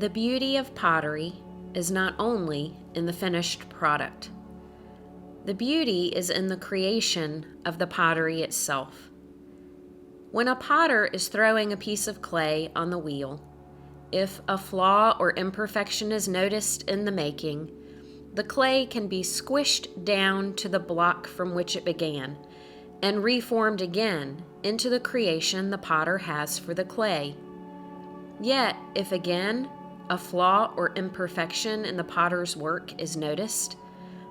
The beauty of pottery is not only in the finished product. The beauty is in the creation of the pottery itself. When a potter is throwing a piece of clay on the wheel, if a flaw or imperfection is noticed in the making, the clay can be squished down to the block from which it began and reformed again into the creation the potter has for the clay. Yet, if again a flaw or imperfection in the potter's work is noticed,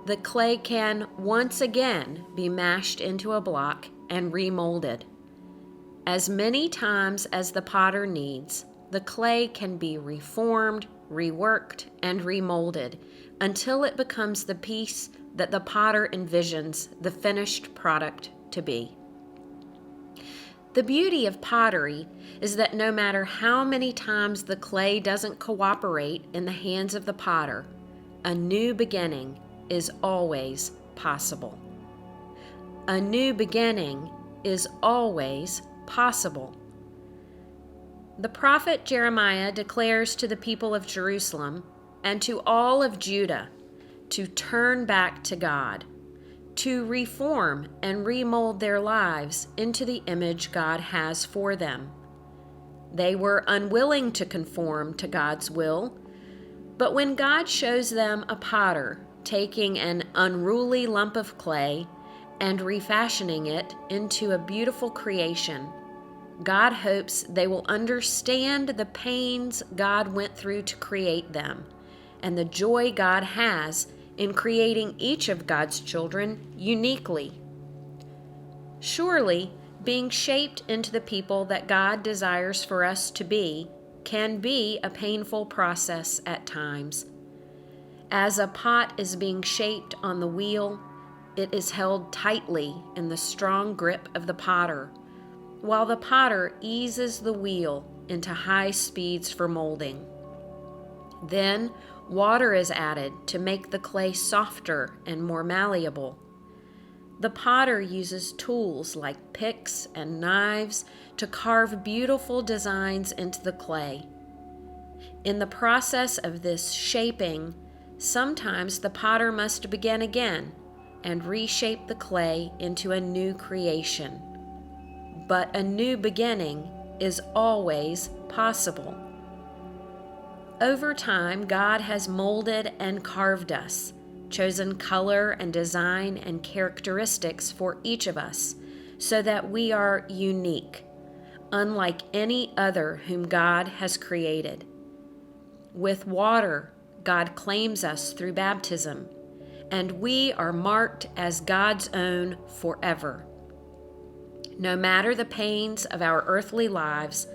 the clay can once again be mashed into a block and remolded. As many times as the potter needs, the clay can be reformed, reworked, and remolded until it becomes the piece that the potter envisions the finished product to be. The beauty of pottery is that no matter how many times the clay doesn't cooperate in the hands of the potter, a new beginning is always possible. A new beginning is always possible. The prophet Jeremiah declares to the people of Jerusalem and to all of Judah to turn back to God, to reform and remold their lives into the image God has for them. They were unwilling to conform to God's will, but when God shows them a potter taking an unruly lump of clay and refashioning it into a beautiful creation, God hopes they will understand the pains God went through to create them and the joy God has in creating each of God's children uniquely. Surely, being shaped into the people that God desires for us to be can be a painful process at times. As a pot is being shaped on the wheel, it is held tightly in the strong grip of the potter, while the potter eases the wheel into high speeds for molding. Then, water is added to make the clay softer and more malleable. The potter uses tools like picks and knives to carve beautiful designs into the clay. In the process of this shaping, sometimes the potter must begin again and reshape the clay into a new creation. But a new beginning is always possible. Over time, God has molded and carved us, chosen color and design and characteristics for each of us, so that we are unique, unlike any other whom God has created. With water, God claims us through baptism, and we are marked as God's own forever. No matter the pains of our earthly lives,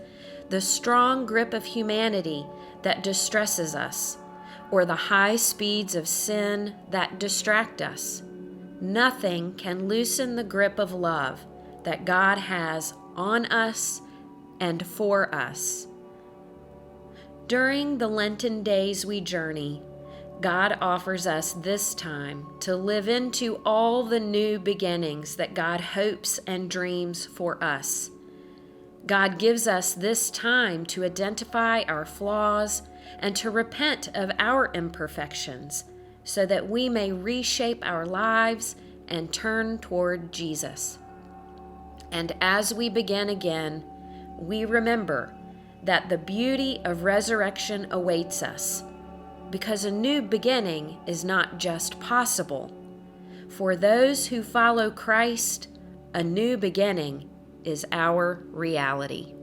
the strong grip of humanity that distresses us, or the high speeds of sin that distract us, nothing can loosen the grip of love that God has on us and for us. During the Lenten days we journey, God offers us this time to live into all the new beginnings that God hopes and dreams for us. God gives us this time to identify our flaws and to repent of our imperfections so that we may reshape our lives and turn toward Jesus. And as we begin again, we remember that the beauty of resurrection awaits us, because a new beginning is not just possible. For those who follow Christ, a new beginning is our reality.